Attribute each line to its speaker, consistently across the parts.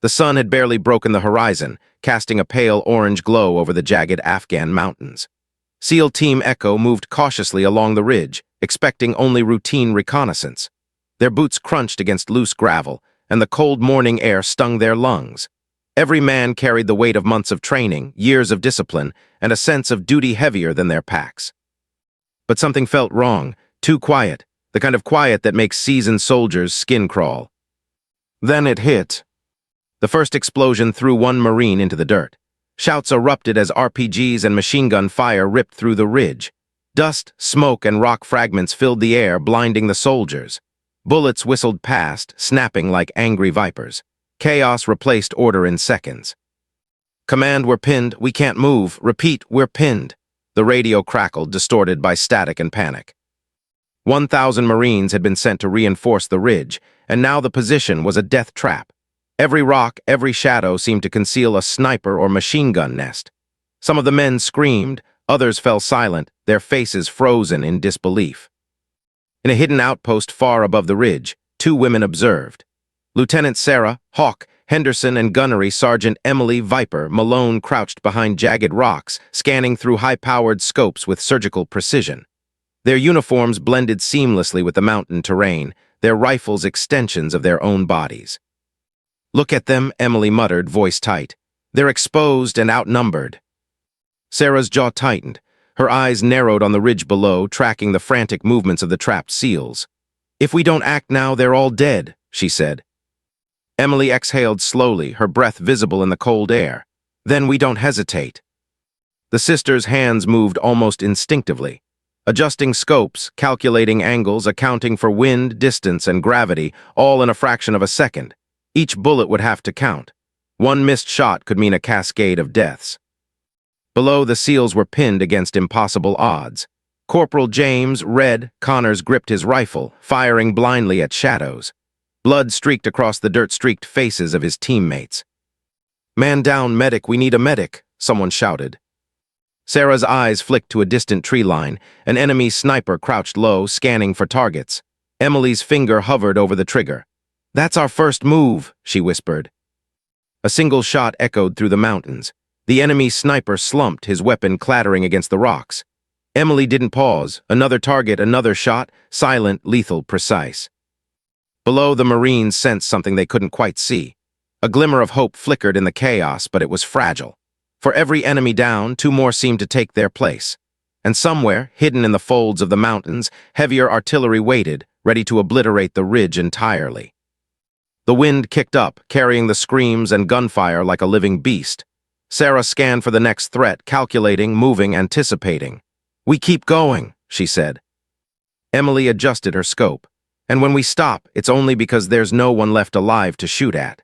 Speaker 1: The sun had barely broken the horizon, casting a pale orange glow over the jagged Afghan mountains. SEAL Team Echo moved cautiously along the ridge, expecting only routine reconnaissance. Their boots crunched against loose gravel, and the cold morning air stung their lungs. Every man carried the weight of months of training, years of discipline, and a sense of duty heavier than their packs. But something felt wrong, too quiet, the kind of quiet that makes seasoned soldiers' skin crawl. Then it hit. The first explosion threw one Marine into the dirt. Shouts erupted as RPGs and machine gun fire ripped through the ridge. Dust, smoke, and rock fragments filled the air, blinding the soldiers. Bullets whistled past, snapping like angry vipers. Chaos replaced order in seconds. "Command, we're pinned. We can't move. Repeat, we're pinned." The radio crackled, distorted by static and panic. 1,000 Marines had been sent to reinforce the ridge, and now the position was a death trap. Every rock, every shadow seemed to conceal a sniper or machine gun nest. Some of the men screamed, others fell silent, their faces frozen in disbelief. In a hidden outpost far above the ridge, two women observed. Lieutenant Sarah, Hawk, Henderson, and Gunnery Sergeant Emily Viper Malone crouched behind jagged rocks, scanning through high-powered scopes with surgical precision. Their uniforms blended seamlessly with the mountain terrain, their rifles extensions of their own bodies. "Look at them," Emily muttered, voice tight. "They're exposed and outnumbered." Sarah's jaw tightened. Her eyes narrowed on the ridge below, tracking the frantic movements of the trapped SEALs. "If we don't act now, they're all dead," she said. Emily exhaled slowly, her breath visible in the cold air. "Then we don't hesitate." The sisters' hands moved almost instinctively. Adjusting scopes, calculating angles, accounting for wind, distance, and gravity, all in a fraction of a second. Each bullet would have to count. One missed shot could mean a cascade of deaths. Below, the SEALs were pinned against impossible odds. Corporal James, Red, Connors gripped his rifle, firing blindly at shadows. Blood streaked across the dirt-streaked faces of his teammates. "Man down, medic, we need a medic," someone shouted. Sarah's eyes flicked to a distant tree line. An enemy sniper crouched low, scanning for targets. Emily's finger hovered over the trigger. "That's our first move," she whispered. A single shot echoed through the mountains. The enemy sniper slumped, his weapon clattering against the rocks. Emily didn't pause. Another target, another shot, silent, lethal, precise. Below, the Marines sensed something they couldn't quite see. A glimmer of hope flickered in the chaos, but it was fragile. For every enemy down, two more seemed to take their place. And somewhere, hidden in the folds of the mountains, heavier artillery waited, ready to obliterate the ridge entirely. The wind kicked up, carrying the screams and gunfire like a living beast. Sarah scanned for the next threat, calculating, moving, anticipating. "We keep going," she said. Emily adjusted her scope. "And when we stop, it's only because there's no one left alive to shoot at."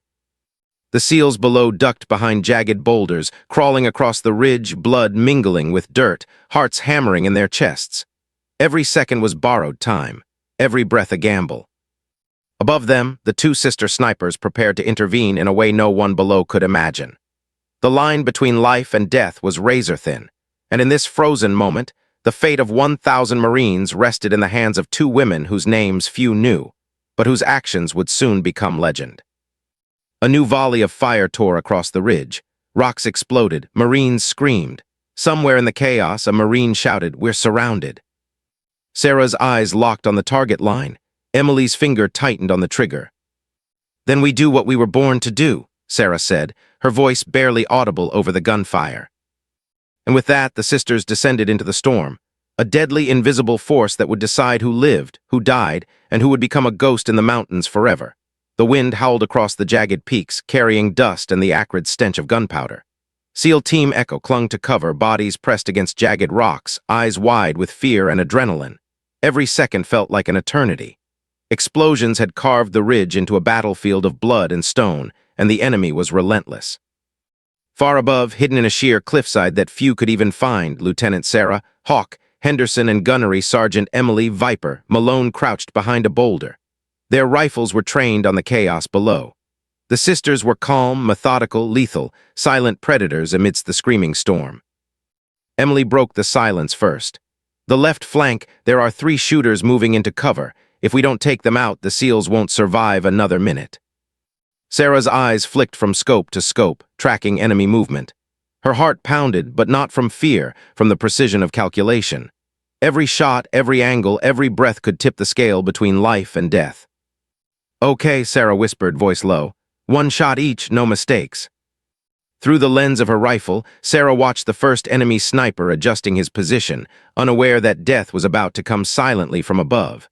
Speaker 1: The SEALs below ducked behind jagged boulders, crawling across the ridge, blood mingling with dirt, hearts hammering in their chests. Every second was borrowed time, every breath a gamble. Above them, the two sister snipers prepared to intervene in a way no one below could imagine. The line between life and death was razor-thin, and in this frozen moment, the fate of 1,000 Marines rested in the hands of two women whose names few knew, but whose actions would soon become legend. A new volley of fire tore across the ridge. Rocks exploded, Marines screamed. Somewhere in the chaos, a Marine shouted, "We're surrounded." Sarah's eyes locked on the target line. Emily's finger tightened on the trigger. "Then we do what we were born to do," Sarah said, her voice barely audible over the gunfire. And with that, the sisters descended into the storm, a deadly, invisible force that would decide who lived, who died, and who would become a ghost in the mountains forever. The wind howled across the jagged peaks, carrying dust and the acrid stench of gunpowder. SEAL Team Echo clung to cover, bodies pressed against jagged rocks, eyes wide with fear and adrenaline. Every second felt like an eternity. Explosions had carved the ridge into a battlefield of blood and stone, and the enemy was relentless. Far above, hidden in a sheer cliffside that few could even find, Lieutenant Sarah, Hawk, Henderson, and Gunnery Sergeant Emily Viper Malone crouched behind a boulder. Their rifles were trained on the chaos below. The sisters were calm, methodical, lethal, silent predators amidst the screaming storm. Emily broke the silence first. "The left flank, there are 3 shooters moving into cover. If we don't take them out, the SEALs won't survive another minute." Sarah's eyes flicked from scope to scope, tracking enemy movement. Her heart pounded, but not from fear, from the precision of calculation. Every shot, every angle, every breath could tip the scale between life and death. "Okay," Sarah whispered, voice low. "One shot each, no mistakes." Through the lens of her rifle, Sarah watched the first enemy sniper adjusting his position, unaware that death was about to come silently from above.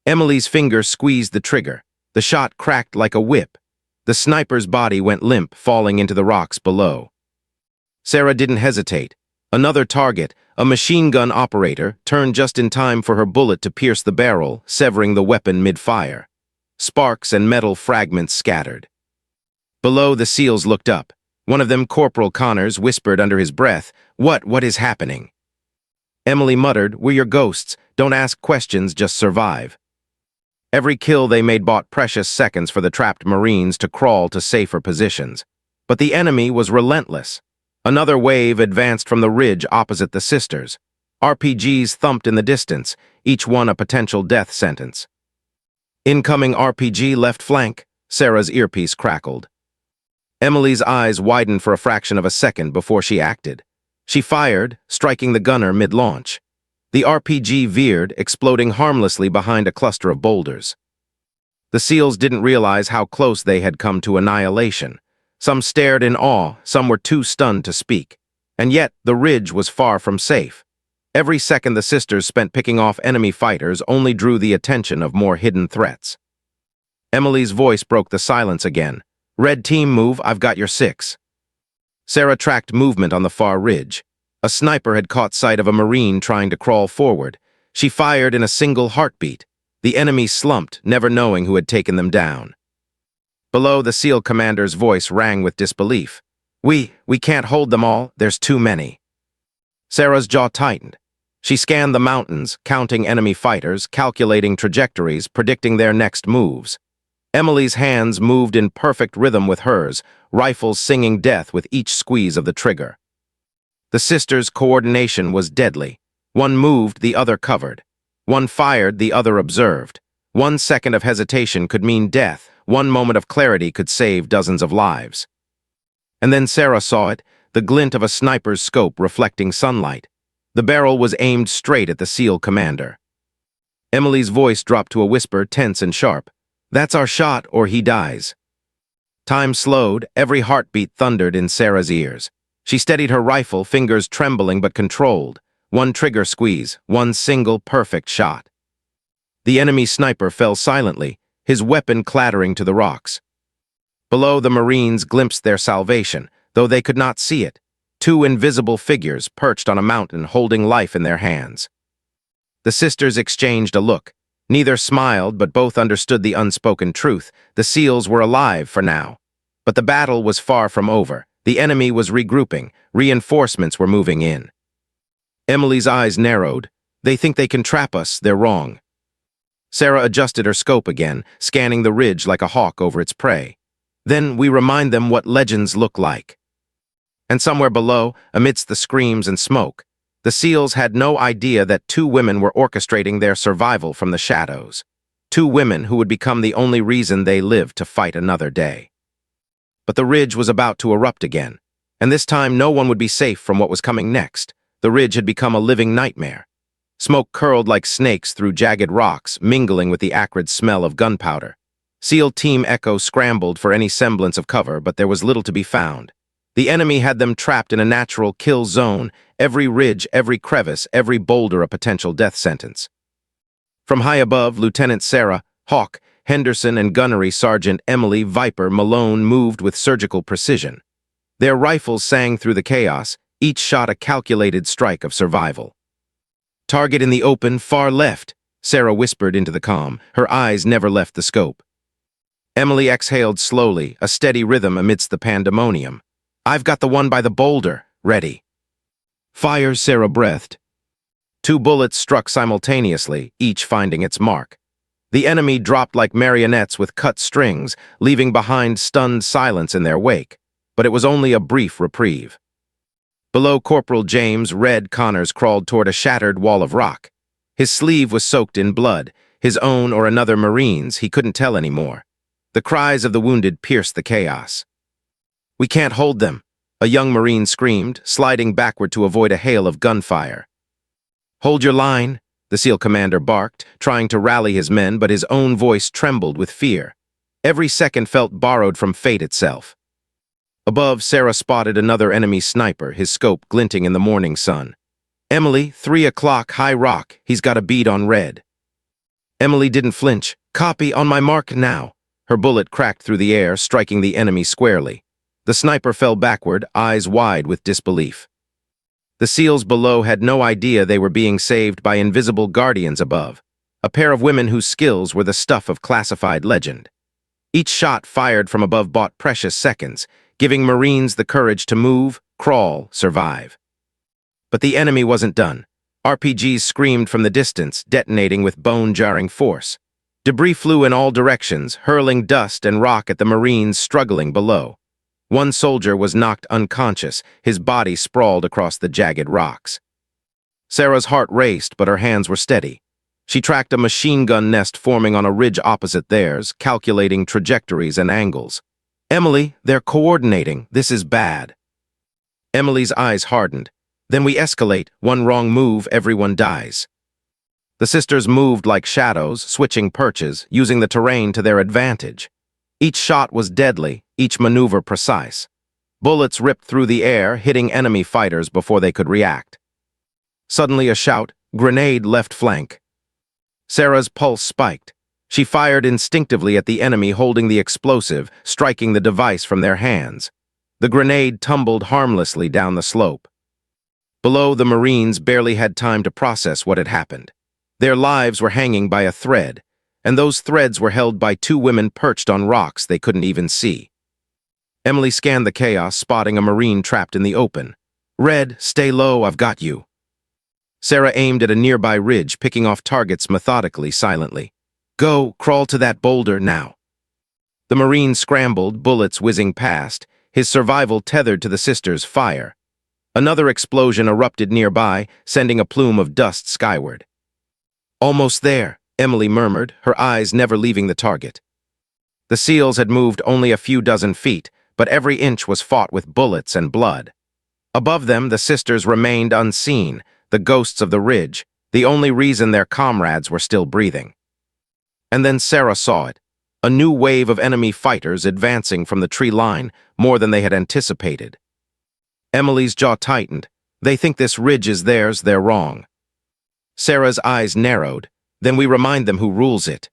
Speaker 1: Emily's finger squeezed the trigger. The shot cracked like a whip. The sniper's body went limp, falling into the rocks below. Sarah didn't hesitate. Another target, a machine gun operator, turned just in time for her bullet to pierce the barrel, severing the weapon mid-fire. Sparks and metal fragments scattered. Below, the SEALs looked up. One of them, Corporal Connors, whispered under his breath, What is happening?" Emily muttered, "We're your ghosts. Don't ask questions, just survive." Every kill they made bought precious seconds for the trapped Marines to crawl to safer positions. But the enemy was relentless. Another wave advanced from the ridge opposite the sisters. RPGs thumped in the distance, each one a potential death sentence. "Incoming RPG left flank," Sarah's earpiece crackled. Emily's eyes widened for a fraction of a second before she acted. She fired, striking the gunner mid-launch. The RPG veered, exploding harmlessly behind a cluster of boulders. The SEALs didn't realize how close they had come to annihilation. Some stared in awe, some were too stunned to speak. And yet, the ridge was far from safe. Every second the sisters spent picking off enemy fighters only drew the attention of more hidden threats. Emily's voice broke the silence again. "Red team move, I've got your 6. Sarah tracked movement on the far ridge. A sniper had caught sight of a Marine trying to crawl forward. She fired in a single heartbeat. The enemy slumped, never knowing who had taken them down. Below, the SEAL commander's voice rang with disbelief. We can't hold them all, there's too many." Sarah's jaw tightened. She scanned the mountains, counting enemy fighters, calculating trajectories, predicting their next moves. Emily's hands moved in perfect rhythm with hers, rifles singing death with each squeeze of the trigger. The sisters' coordination was deadly. One moved, the other covered. One fired, the other observed. 1 second of hesitation could mean death. 1 moment of clarity could save dozens of lives. And then Sarah saw it, the glint of a sniper's scope reflecting sunlight. The barrel was aimed straight at the SEAL commander. Emily's voice dropped to a whisper, tense and sharp. "That's our shot, or he dies." Time slowed, every heartbeat thundered in Sarah's ears. She steadied her rifle, fingers trembling but controlled. One trigger squeeze, one single perfect shot. The enemy sniper fell silently, his weapon clattering to the rocks. Below, the Marines glimpsed their salvation, though they could not see it. 2 invisible figures perched on a mountain holding life in their hands. The sisters exchanged a look. Neither smiled, but both understood the unspoken truth. The SEALs were alive for now. But the battle was far from over. The enemy was regrouping. Reinforcements were moving in. Emily's eyes narrowed. "They think they can trap us. They're wrong." Sarah adjusted her scope again, scanning the ridge like a hawk over its prey. "Then we remind them what legends look like." And somewhere below, amidst the screams and smoke, the SEALs had no idea that 2 women were orchestrating their survival from the shadows. 2 women who would become the only reason they lived to fight another day. But the ridge was about to erupt again, and this time no one would be safe from what was coming next. The ridge had become a living nightmare. Smoke curled like snakes through jagged rocks, mingling with the acrid smell of gunpowder. SEAL Team Echo scrambled for any semblance of cover, but there was little to be found. The enemy had them trapped in a natural kill zone, every ridge, every crevice, every boulder a potential death sentence. From high above, Lieutenant Sarah, Hawk, Henderson, and Gunnery Sergeant Emily Viper Malone moved with surgical precision. Their rifles sang through the chaos, each shot a calculated strike of survival. "Target in the open, far left," Sarah whispered into the calm. Her eyes never left the scope. Emily exhaled slowly, a steady rhythm amidst the pandemonium. "I've got the one by the boulder, ready." "Fire," Sarah breathed. 2 bullets struck simultaneously, each finding its mark. The enemy dropped like marionettes with cut strings, leaving behind stunned silence in their wake. But it was only a brief reprieve. Below Corporal James, Red Connors crawled toward a shattered wall of rock. His sleeve was soaked in blood, his own or another Marine's, he couldn't tell anymore. The cries of the wounded pierced the chaos. "We can't hold them," a young Marine screamed, sliding backward to avoid a hail of gunfire. "Hold your line," the SEAL commander barked, trying to rally his men, but his own voice trembled with fear. Every second felt borrowed from fate itself. Above, Sarah spotted another enemy sniper, his scope glinting in the morning sun. "Emily, 3 o'clock, High Rock. He's got a bead on red." Emily didn't flinch. "Copy, on my mark now." Her bullet cracked through the air, striking the enemy squarely. The sniper fell backward, eyes wide with disbelief. The SEALs below had no idea they were being saved by invisible guardians above, a pair of women whose skills were the stuff of classified legend. Each shot fired from above bought precious seconds, giving Marines the courage to move, crawl, survive. But the enemy wasn't done. RPGs screamed from the distance, detonating with bone-jarring force. Debris flew in all directions, hurling dust and rock at the Marines struggling below. One soldier was knocked unconscious, his body sprawled across the jagged rocks. Sarah's heart raced, but her hands were steady. She tracked a machine gun nest forming on a ridge opposite theirs, calculating trajectories and angles. "Emily, they're coordinating. This is bad." Emily's eyes hardened. "Then we escalate. One wrong move, everyone dies." The sisters moved like shadows, switching perches, using the terrain to their advantage. Each shot was deadly, each maneuver precise. Bullets ripped through the air, hitting enemy fighters before they could react. Suddenly a shout, "Grenade left flank." Sarah's pulse spiked. She fired instinctively at the enemy holding the explosive, striking the device from their hands. The grenade tumbled harmlessly down the slope. Below, the Marines barely had time to process what had happened. Their lives were hanging by a thread, and those threads were held by 2 women perched on rocks they couldn't even see. Emily scanned the chaos, spotting a Marine trapped in the open. "Red, stay low, I've got you." Sarah aimed at a nearby ridge, picking off targets methodically, silently. "Go, crawl to that boulder now." The Marine scrambled, bullets whizzing past, his survival tethered to the sisters' fire. Another explosion erupted nearby, sending a plume of dust skyward. "Almost there," Emily murmured, her eyes never leaving the target. The SEALs had moved only a few dozen feet, but every inch was fought with bullets and blood. Above them, the sisters remained unseen, the ghosts of the ridge, the only reason their comrades were still breathing. And then Sarah saw it, a new wave of enemy fighters advancing from the tree line, more than they had anticipated. Emily's jaw tightened. "They think this ridge is theirs, they're wrong." Sarah's eyes narrowed. "Then we remind them who rules it."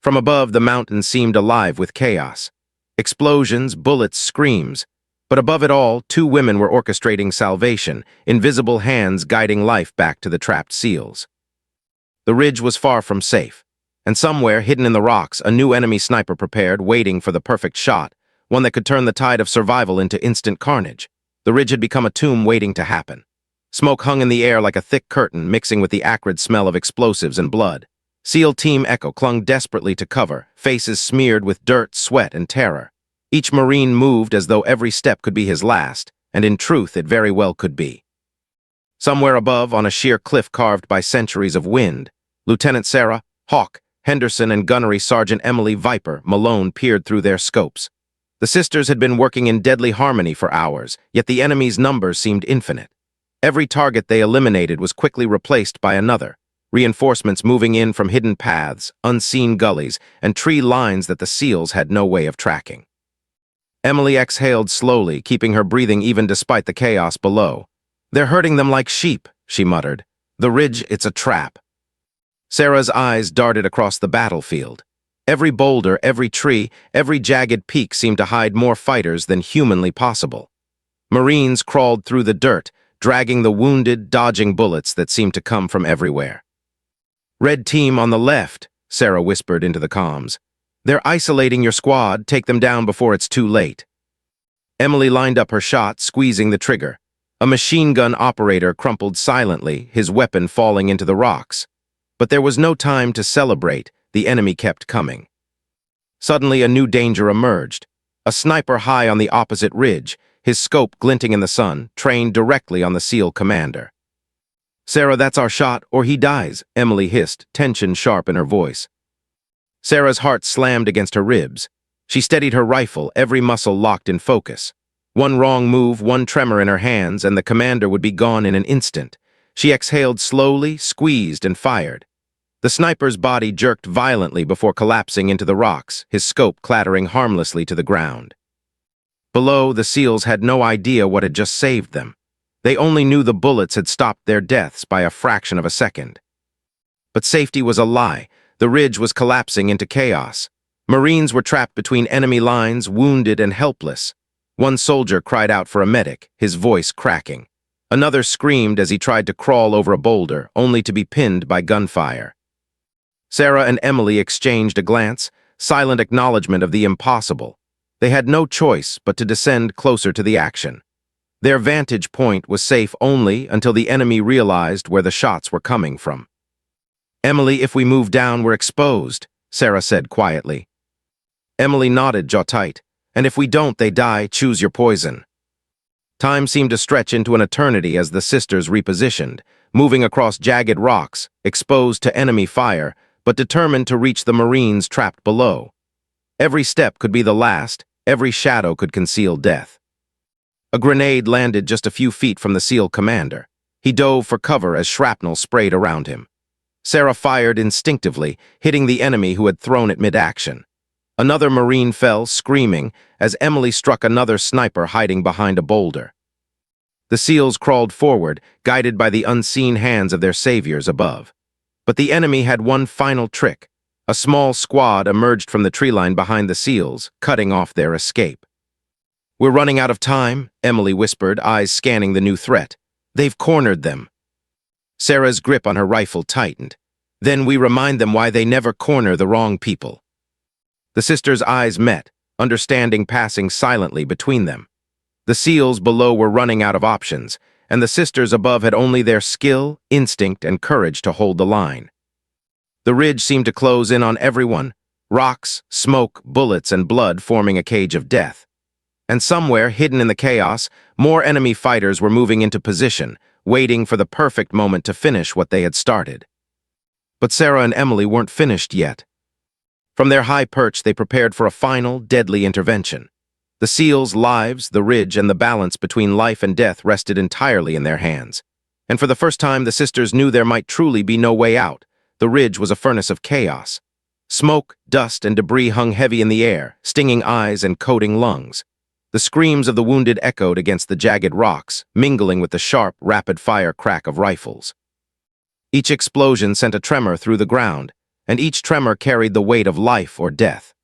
Speaker 1: From above, the mountain seemed alive with chaos. Explosions, bullets, screams. But above it all, 2 women were orchestrating salvation, invisible hands guiding life back to the trapped SEALs. The ridge was far from safe, and somewhere, hidden in the rocks, a new enemy sniper prepared, waiting for the perfect shot, one that could turn the tide of survival into instant carnage. The ridge had become a tomb waiting to happen. Smoke hung in the air like a thick curtain, mixing with the acrid smell of explosives and blood. SEAL Team Echo clung desperately to cover, faces smeared with dirt, sweat, and terror. Each Marine moved as though every step could be his last, and in truth it very well could be. Somewhere above, on a sheer cliff carved by centuries of wind, Lieutenant Sarah, Hawk, Henderson, and Gunnery Sergeant Emily Viper Malone peered through their scopes. The sisters had been working in deadly harmony for hours, yet the enemy's numbers seemed infinite. Every target they eliminated was quickly replaced by another, reinforcements moving in from hidden paths, unseen gullies, and tree lines that the SEALs had no way of tracking. Emily exhaled slowly, keeping her breathing even despite the chaos below. "They're herding them like sheep," she muttered. "The ridge, it's a trap." Sarah's eyes darted across the battlefield. Every boulder, every tree, every jagged peak seemed to hide more fighters than humanly possible. Marines crawled through the dirt, dragging the wounded, dodging bullets that seemed to come from everywhere. "Red team on the left," Sarah whispered into the comms. "They're isolating your squad. Take them down before it's too late." Emily lined up her shot, squeezing the trigger. A machine gun operator crumpled silently, his weapon falling into the rocks. But there was no time to celebrate. The enemy kept coming. Suddenly, a new danger emerged. A sniper high on the opposite ridge, his scope glinting in the sun, trained directly on the SEAL commander. "Sarah, that's our shot, or he dies," Emily hissed, tension sharp in her voice. Sarah's heart slammed against her ribs. She steadied her rifle, every muscle locked in focus. One wrong move, one tremor in her hands, and the commander would be gone in an instant. She exhaled slowly, squeezed, and fired. The sniper's body jerked violently before collapsing into the rocks, his scope clattering harmlessly to the ground. Below, the SEALs had no idea what had just saved them. They only knew the bullets had stopped their deaths by a fraction of a second. But safety was a lie. The ridge was collapsing into chaos. Marines were trapped between enemy lines, wounded and helpless. One soldier cried out for a medic, his voice cracking. Another screamed as he tried to crawl over a boulder, only to be pinned by gunfire. Sarah and Emily exchanged a glance, silent acknowledgement of the impossible. They had no choice but to descend closer to the action. Their vantage point was safe only until the enemy realized where the shots were coming from. "Emily, if we move down, we're exposed," Sarah said quietly. Emily nodded, jaw tight. "And if we don't, they die. Choose your poison." Time seemed to stretch into an eternity as the sisters repositioned, moving across jagged rocks, exposed to enemy fire, but determined to reach the Marines trapped below. Every step could be the last, every shadow could conceal death. A grenade landed just a few feet from the SEAL commander. He dove for cover as shrapnel sprayed around him. Sarah fired instinctively, hitting the enemy who had thrown it mid-action. Another Marine fell, screaming, as Emily struck another sniper hiding behind a boulder. The SEALs crawled forward, guided by the unseen hands of their saviors above. But the enemy had one final trick. A small squad emerged from the tree line behind the SEALs, cutting off their escape. "We're running out of time," Emily whispered, eyes scanning the new threat. "They've cornered them." Sarah's grip on her rifle tightened. "Then we remind them why they never corner the wrong people." The sisters' eyes met, understanding passing silently between them. The SEALs below were running out of options, and the sisters above had only their skill, instinct, and courage to hold the line. The ridge seemed to close in on everyone, rocks, smoke, bullets, and blood forming a cage of death. And somewhere, hidden in the chaos, more enemy fighters were moving into position, waiting for the perfect moment to finish what they had started. But Sarah and Emily weren't finished yet. From their high perch, they prepared for a final, deadly intervention. The SEALs' lives, the ridge, and the balance between life and death rested entirely in their hands. And for the first time, the sisters knew there might truly be no way out. The ridge was a furnace of chaos. Smoke, dust, and debris hung heavy in the air, stinging eyes and coating lungs. The screams of the wounded echoed against the jagged rocks, mingling with the sharp, rapid-fire crack of rifles. Each explosion sent a tremor through the ground, and each tremor carried the weight of life or death.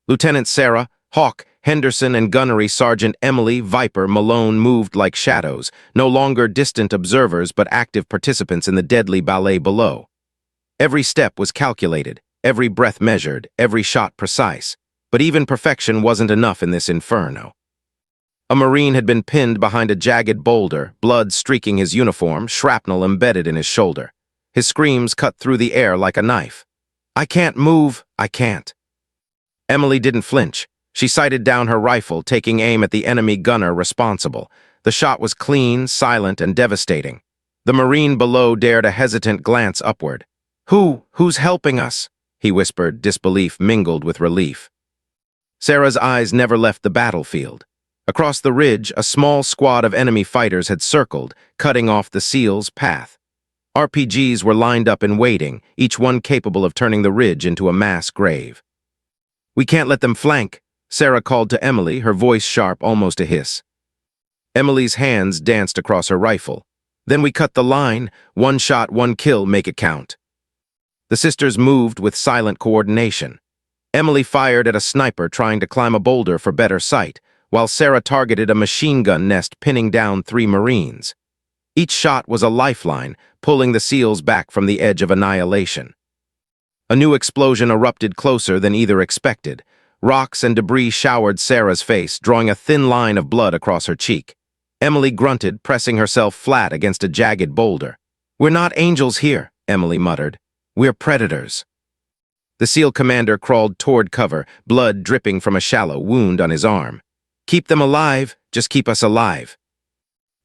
Speaker 1: Lieutenant Sarah, Hawk, Henderson, and Gunnery Sergeant Emily, Viper, Malone moved like shadows, no longer distant observers but active participants in the deadly ballet below. Every step was calculated, every breath measured, every shot precise. But even perfection wasn't enough in this inferno. A Marine had been pinned behind a jagged boulder, blood streaking his uniform, shrapnel embedded in his shoulder. His screams cut through the air like a knife. "I can't move, I can't." Emily didn't flinch. She sighted down her rifle, taking aim at the enemy gunner responsible. The shot was clean, silent, and devastating. The Marine below dared a hesitant glance upward. Who's helping us?" he whispered, disbelief mingled with relief. Sarah's eyes never left the battlefield. Across the ridge, a small squad of enemy fighters had circled, cutting off the SEALs' path. RPGs were lined up and waiting, each one capable of turning the ridge into a mass grave. "We can't let them flank," Sarah called to Emily, her voice sharp, almost a hiss. Emily's hands danced across her rifle. "Then we cut the line. One shot, one kill, make it count." The sisters moved with silent coordination. Emily fired at a sniper trying to climb a boulder for better sight, while Sarah targeted a machine gun nest pinning down 3 Marines. Each shot was a lifeline, pulling the SEALs back from the edge of annihilation. A new explosion erupted closer than either expected. Rocks and debris showered Sarah's face, drawing a thin line of blood across her cheek. Emily grunted, pressing herself flat against a jagged boulder. "We're not angels here," Emily muttered. "We're predators." The SEAL commander crawled toward cover, blood dripping from a shallow wound on his arm. "Keep them alive, just keep us alive."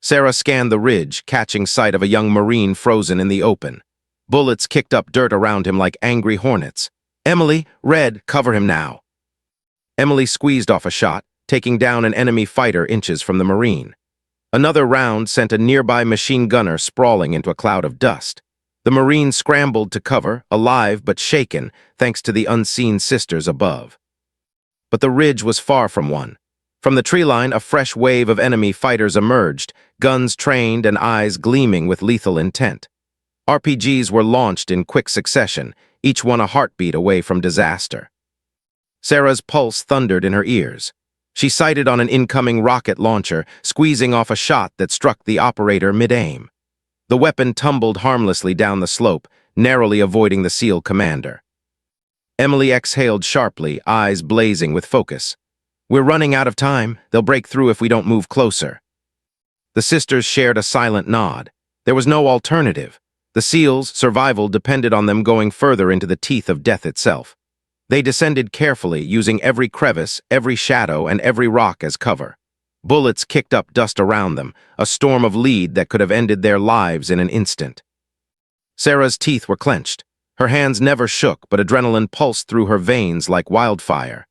Speaker 1: Sarah scanned the ridge, catching sight of a young Marine frozen in the open. Bullets kicked up dirt around him like angry hornets. "Emily, Red, cover him now." Emily squeezed off a shot, taking down an enemy fighter inches from the Marine. Another round sent a nearby machine gunner sprawling into a cloud of dust. The Marine scrambled to cover, alive but shaken, thanks to the unseen sisters above. But the ridge was far from one. From the tree line, a fresh wave of enemy fighters emerged, guns trained and eyes gleaming with lethal intent. RPGs were launched in quick succession, each one a heartbeat away from disaster. Sarah's pulse thundered in her ears. She sighted on an incoming rocket launcher, squeezing off a shot that struck the operator mid-aim. The weapon tumbled harmlessly down the slope, narrowly avoiding the SEAL commander. Emily exhaled sharply, eyes blazing with focus. "We're running out of time. They'll break through if we don't move closer." The sisters shared a silent nod. There was no alternative. The SEALs' survival depended on them going further into the teeth of death itself. They descended carefully, using every crevice, every shadow, and every rock as cover. Bullets kicked up dust around them, a storm of lead that could have ended their lives in an instant. Sarah's teeth were clenched. Her hands never shook, but adrenaline pulsed through her veins like wildfire.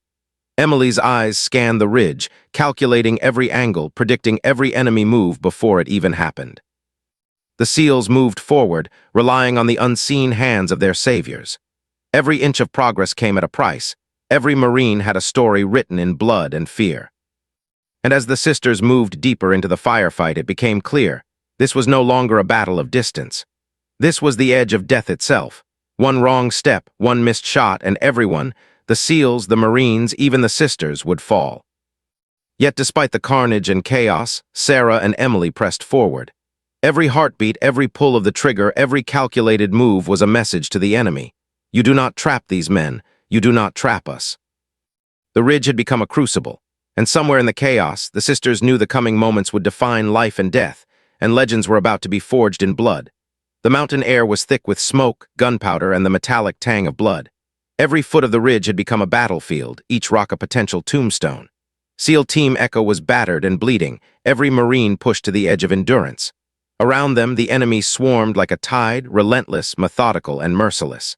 Speaker 1: Emily's eyes scanned the ridge, calculating every angle, predicting every enemy move before it even happened. The SEALs moved forward, relying on the unseen hands of their saviors. Every inch of progress came at a price. Every Marine had a story written in blood and fear. And as the sisters moved deeper into the firefight, it became clear. This was no longer a battle of distance. This was the edge of death itself. One wrong step, one missed shot, and everyone, the SEALs, the Marines, even the sisters, would fall. Yet despite the carnage and chaos, Sarah and Emily pressed forward. Every heartbeat, every pull of the trigger, every calculated move was a message to the enemy. You do not trap these men. You do not trap us. The ridge had become a crucible, and somewhere in the chaos, the sisters knew the coming moments would define life and death, and legends were about to be forged in blood. The mountain air was thick with smoke, gunpowder, and the metallic tang of blood. Every foot of the ridge had become a battlefield, each rock a potential tombstone. SEAL Team Echo was battered and bleeding, every Marine pushed to the edge of endurance. Around them, the enemy swarmed like a tide, relentless, methodical, and merciless.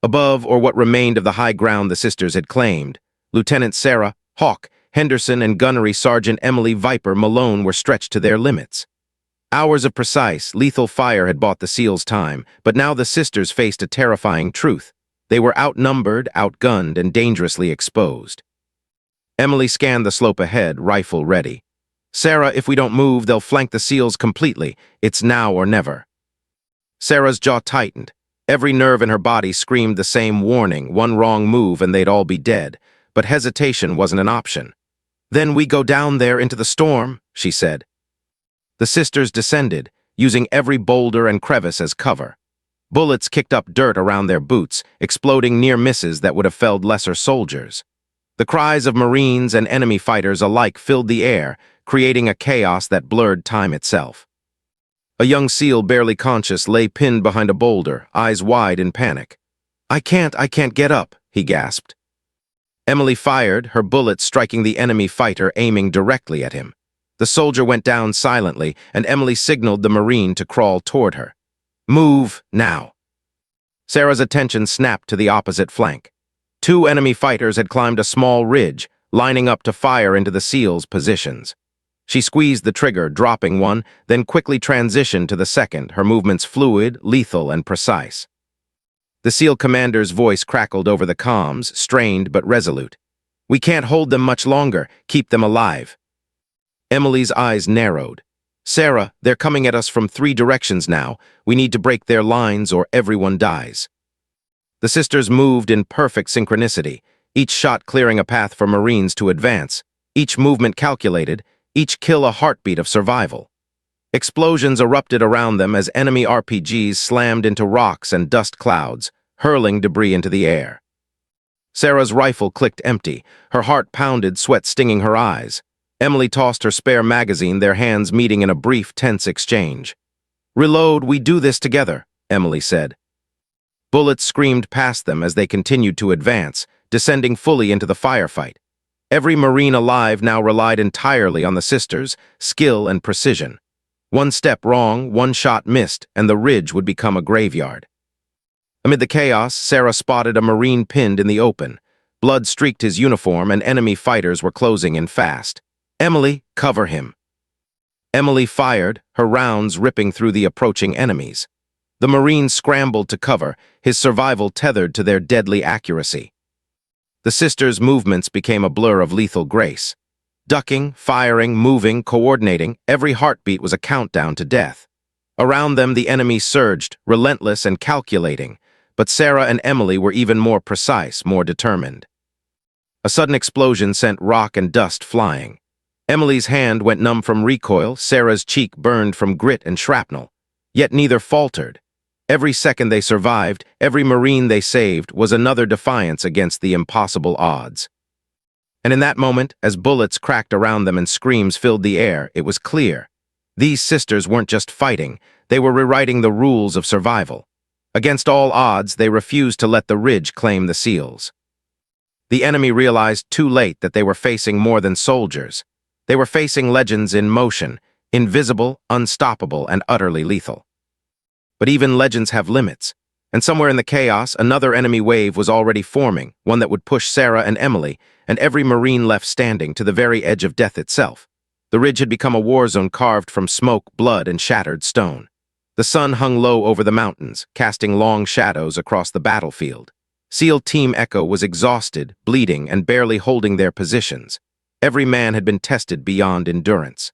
Speaker 1: Above, or what remained of the high ground the sisters had claimed, Lieutenant Sarah, Hawk, Henderson, and Gunnery Sergeant Emily Viper Malone were stretched to their limits. Hours of precise, lethal fire had bought the SEALs time, but now the sisters faced a terrifying truth. They were outnumbered, outgunned, and dangerously exposed. Emily scanned the slope ahead, rifle ready. "Sarah, if we don't move, they'll flank the SEALs completely. It's now or never." Sarah's jaw tightened. Every nerve in her body screamed the same warning, one wrong move and they'd all be dead. But hesitation wasn't an option. "Then we go down there into the storm," she said. The sisters descended, using every boulder and crevice as cover. Bullets kicked up dirt around their boots, exploding near misses that would have felled lesser soldiers. The cries of Marines and enemy fighters alike filled the air, creating a chaos that blurred time itself. A young SEAL, barely conscious, lay pinned behind a boulder, eyes wide in panic. I can't get up," he gasped. Emily fired, her bullet striking the enemy fighter, aiming directly at him. The soldier went down silently, and Emily signaled the Marine to crawl toward her. "Move, now." Sarah's attention snapped to the opposite flank. Two enemy fighters had climbed a small ridge, lining up to fire into the SEALs' positions. She squeezed the trigger, dropping one, then quickly transitioned to the second, her movements fluid, lethal, and precise. The SEAL commander's voice crackled over the comms, strained but resolute. "We can't hold them much longer. Keep them alive." Emily's eyes narrowed. "Sarah, they're coming at us from 3 directions now. We need to break their lines or everyone dies." The sisters moved in perfect synchronicity, each shot clearing a path for Marines to advance, each movement calculated, each kill a heartbeat of survival. Explosions erupted around them as enemy RPGs slammed into rocks and dust clouds, hurling debris into the air. Sarah's rifle clicked empty, her heart pounded, sweat stinging her eyes. Emily tossed her spare magazine, their hands meeting in a brief, tense exchange. "Reload, we do this together," Emily said. Bullets screamed past them as they continued to advance, descending fully into the firefight. Every Marine alive now relied entirely on the sisters' skill and precision. One step wrong, one shot missed, and the ridge would become a graveyard. Amid the chaos, Sarah spotted a Marine pinned in the open. Blood streaked his uniform and enemy fighters were closing in fast. "Emily, cover him." Emily fired, her rounds ripping through the approaching enemies. The Marine scrambled to cover, his survival tethered to their deadly accuracy. The sisters' movements became a blur of lethal grace. Ducking, firing, moving, coordinating, every heartbeat was a countdown to death. Around them, the enemy surged, relentless and calculating, but Sarah and Emily were even more precise, more determined. A sudden explosion sent rock and dust flying. Emily's hand went numb from recoil, Sarah's cheek burned from grit and shrapnel. Yet neither faltered. Every second they survived, every Marine they saved, was another defiance against the impossible odds. And in that moment, as bullets cracked around them and screams filled the air, it was clear. These sisters weren't just fighting, they were rewriting the rules of survival. Against all odds, they refused to let the ridge claim the seals. The enemy realized too late that they were facing more than soldiers. They were facing legends in motion, invisible, unstoppable, and utterly lethal. But even legends have limits, and somewhere in the chaos, another enemy wave was already forming, one that would push Sarah and Emily, and every Marine left standing, to the very edge of death itself. The ridge had become a war zone carved from smoke, blood, and shattered stone. The sun hung low over the mountains, casting long shadows across the battlefield. SEAL Team Echo was exhausted, bleeding, and barely holding their positions. Every man had been tested beyond endurance.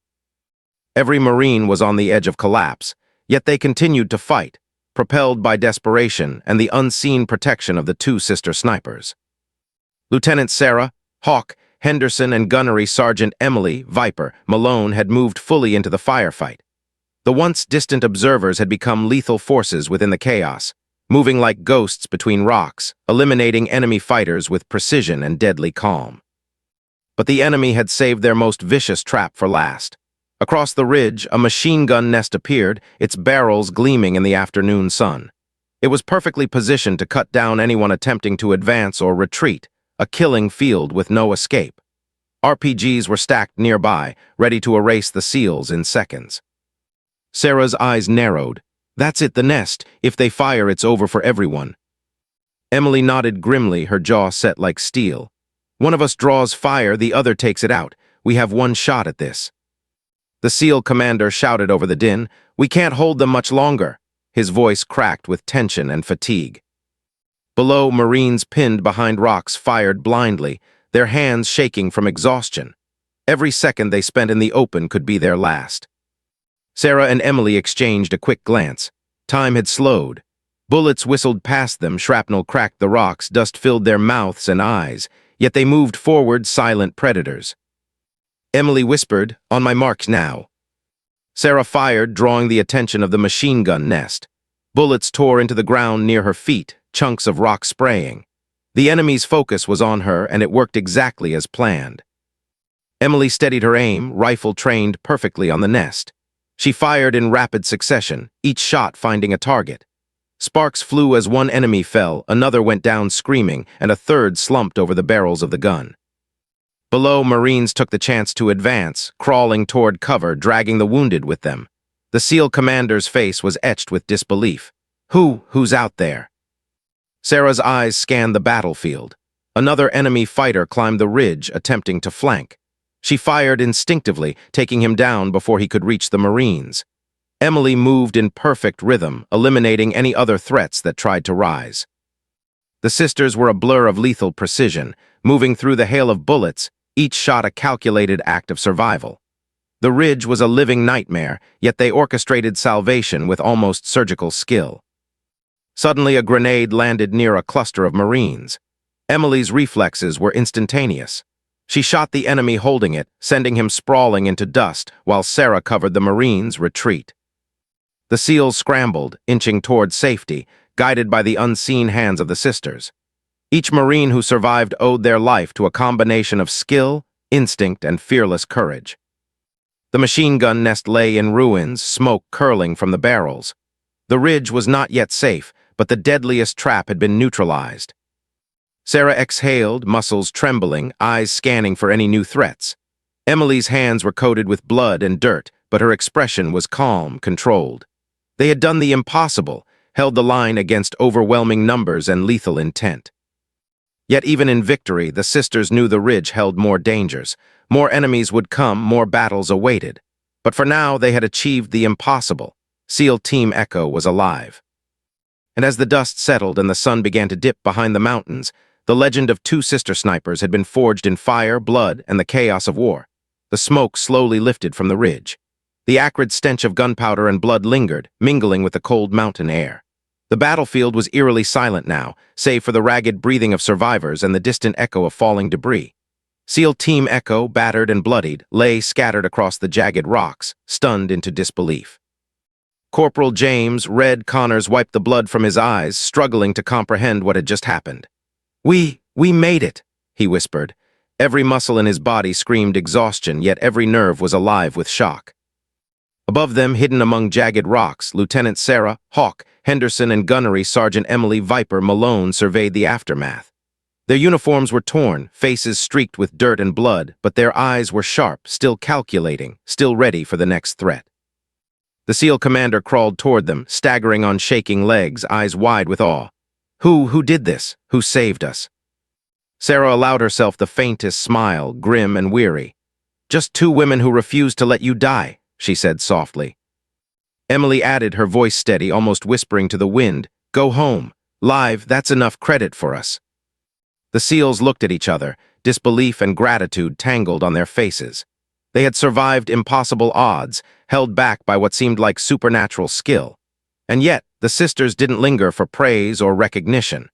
Speaker 1: Every Marine was on the edge of collapse, yet they continued to fight, propelled by desperation and the unseen protection of the two sister snipers. Lieutenant Sarah, Hawk, Henderson, and Gunnery Sergeant Emily, Viper, Malone had moved fully into the firefight. The once distant observers had become lethal forces within the chaos, moving like ghosts between rocks, eliminating enemy fighters with precision and deadly calm. But the enemy had saved their most vicious trap for last. Across the ridge, a machine gun nest appeared, its barrels gleaming in the afternoon sun. It was perfectly positioned to cut down anyone attempting to advance or retreat, a killing field with no escape. RPGs were stacked nearby, ready to erase the SEALs in seconds. Sarah's eyes narrowed. "That's it, the nest. If they fire, it's over for everyone." Emily nodded grimly, her jaw set like steel. "One of us draws fire, the other takes it out. We have one shot at this." The SEAL commander shouted over the din, "We can't hold them much longer." His voice cracked with tension and fatigue. Below, Marines pinned behind rocks fired blindly, their hands shaking from exhaustion. Every second they spent in the open could be their last. Sarah and Emily exchanged a quick glance. Time had slowed. Bullets whistled past them, shrapnel cracked the rocks, dust filled their mouths and eyes, yet they moved forward, silent predators. Emily whispered, "On my marks now." Sarah fired, drawing the attention of the machine gun nest. Bullets tore into the ground near her feet, chunks of rock spraying. The enemy's focus was on her, and it worked exactly as planned. Emily steadied her aim, rifle trained perfectly on the nest. She fired in rapid succession, each shot finding a target. Sparks flew as one enemy fell, another went down screaming, and a third slumped over the barrels of the gun. Below, Marines took the chance to advance, crawling toward cover, dragging the wounded with them. The SEAL commander's face was etched with disbelief. Who's out there?" Sarah's eyes scanned the battlefield. Another enemy fighter climbed the ridge, attempting to flank. She fired instinctively, taking him down before he could reach the Marines. Emily moved in perfect rhythm, eliminating any other threats that tried to rise. The sisters were a blur of lethal precision, moving through the hail of bullets, each shot a calculated act of survival. The ridge was a living nightmare, yet they orchestrated salvation with almost surgical skill. Suddenly, a grenade landed near a cluster of Marines. Emily's reflexes were instantaneous. She shot the enemy holding it, sending him sprawling into dust, while Sarah covered the Marines' retreat. The SEALs scrambled, inching toward safety, guided by the unseen hands of the sisters. Each Marine who survived owed their life to a combination of skill, instinct, and fearless courage. The machine gun nest lay in ruins, smoke curling from the barrels. The ridge was not yet safe, but the deadliest trap had been neutralized. Sarah exhaled, muscles trembling, eyes scanning for any new threats. Emily's hands were coated with blood and dirt, but her expression was calm, controlled. They had done the impossible, held the line against overwhelming numbers and lethal intent. Yet even in victory, the sisters knew the ridge held more dangers. More enemies would come, more battles awaited. But for now, they had achieved the impossible. SEAL Team Echo was alive. And as the dust settled and the sun began to dip behind the mountains, the legend of two sister snipers had been forged in fire, blood, and the chaos of war. The smoke slowly lifted from the ridge. The acrid stench of gunpowder and blood lingered, mingling with the cold mountain air. The battlefield was eerily silent now, save for the ragged breathing of survivors and the distant echo of falling debris. SEAL Team Echo, battered and bloodied, lay scattered across the jagged rocks, stunned into disbelief. Corporal James Red Connors wiped the blood from his eyes, struggling to comprehend what had just happened. We made it," he whispered. Every muscle in his body screamed exhaustion, yet every nerve was alive with shock. Above them, hidden among jagged rocks, Lieutenant Sarah, Hawk, Henderson, and Gunnery Sergeant Emily Viper Malone surveyed the aftermath. Their uniforms were torn, faces streaked with dirt and blood, but their eyes were sharp, still calculating, still ready for the next threat. The SEAL commander crawled toward them, staggering on shaking legs, eyes wide with awe. Who did this? Who saved us? Sarah allowed herself the faintest smile, grim and weary. Just two women who refused to let you die, she said softly. Emily added, her voice steady, almost whispering to the wind, Go home. Live, that's enough credit for us. The SEALs looked at each other, disbelief and gratitude tangled on their faces. They had survived impossible odds, held back by what seemed like supernatural skill. And yet, the sisters didn't linger for praise or recognition.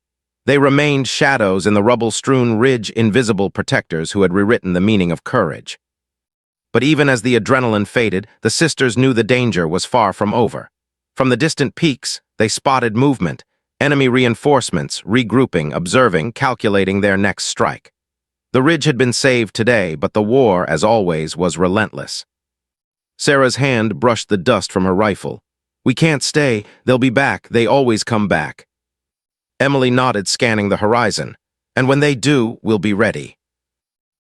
Speaker 1: They remained shadows in the rubble-strewn ridge, invisible protectors who had rewritten the meaning of courage. But even as the adrenaline faded, the sisters knew the danger was far from over. From the distant peaks, they spotted movement, enemy reinforcements, regrouping, observing, calculating their next strike. The ridge had been saved today, but the war, as always, was relentless. Sarah's hand brushed the dust from her rifle. We can't stay. They'll be back. They always come back. Emily nodded, scanning the horizon. And when they do, we'll be ready.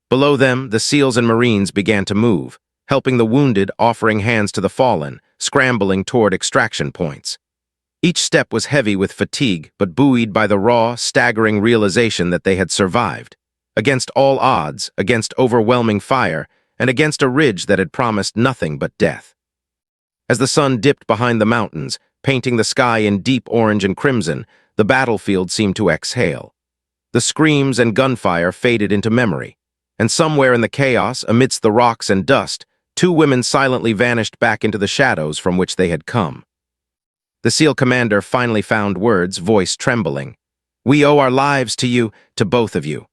Speaker 1: Below them, the SEALs and Marines began to move, helping the wounded, offering hands to the fallen, scrambling toward extraction points. Each step was heavy with fatigue, but buoyed by the raw, staggering realization that they had survived. Against all odds, against overwhelming fire, and against a ridge that had promised nothing but death. As the sun dipped behind the mountains, painting the sky in deep orange and crimson, the battlefield seemed to exhale. The screams and gunfire faded into memory, and somewhere in the chaos, amidst the rocks and dust, two women silently vanished back into the shadows from which they had come. The SEAL commander finally found words, voice trembling. We owe our lives to you, to both of you.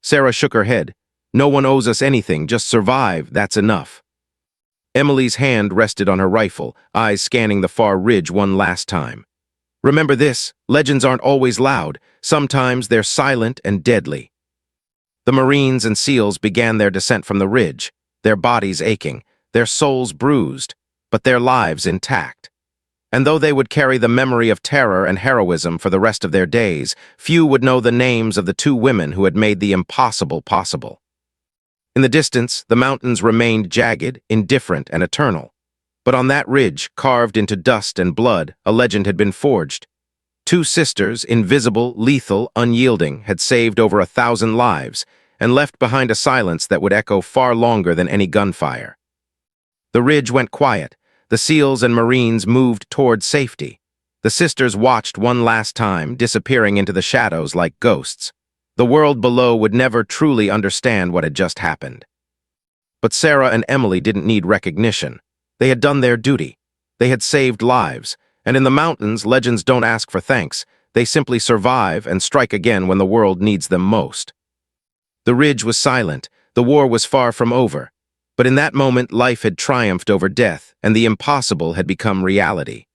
Speaker 1: Sarah shook her head. No one owes us anything, just survive, that's enough. Emily's hand rested on her rifle, eyes scanning the far ridge one last time. Remember this, legends aren't always loud, sometimes they're silent and deadly. The Marines and SEALs began their descent from the ridge, their bodies aching, their souls bruised, but their lives intact. And though they would carry the memory of terror and heroism for the rest of their days, few would know the names of the two women who had made the impossible possible. In the distance, the mountains remained jagged, indifferent, and eternal. But on that ridge, carved into dust and blood, a legend had been forged. Two sisters, invisible, lethal, unyielding, had saved over 1,000 lives and left behind a silence that would echo far longer than any gunfire. The ridge went quiet. The SEALs and Marines moved toward safety. The sisters watched one last time, disappearing into the shadows like ghosts. The world below would never truly understand what had just happened. But Sarah and Emily didn't need recognition. They had done their duty. They had saved lives. And in the mountains, legends don't ask for thanks. They simply survive and strike again when the world needs them most. The ridge was silent. The war was far from over. But in that moment, life had triumphed over death, and the impossible had become reality.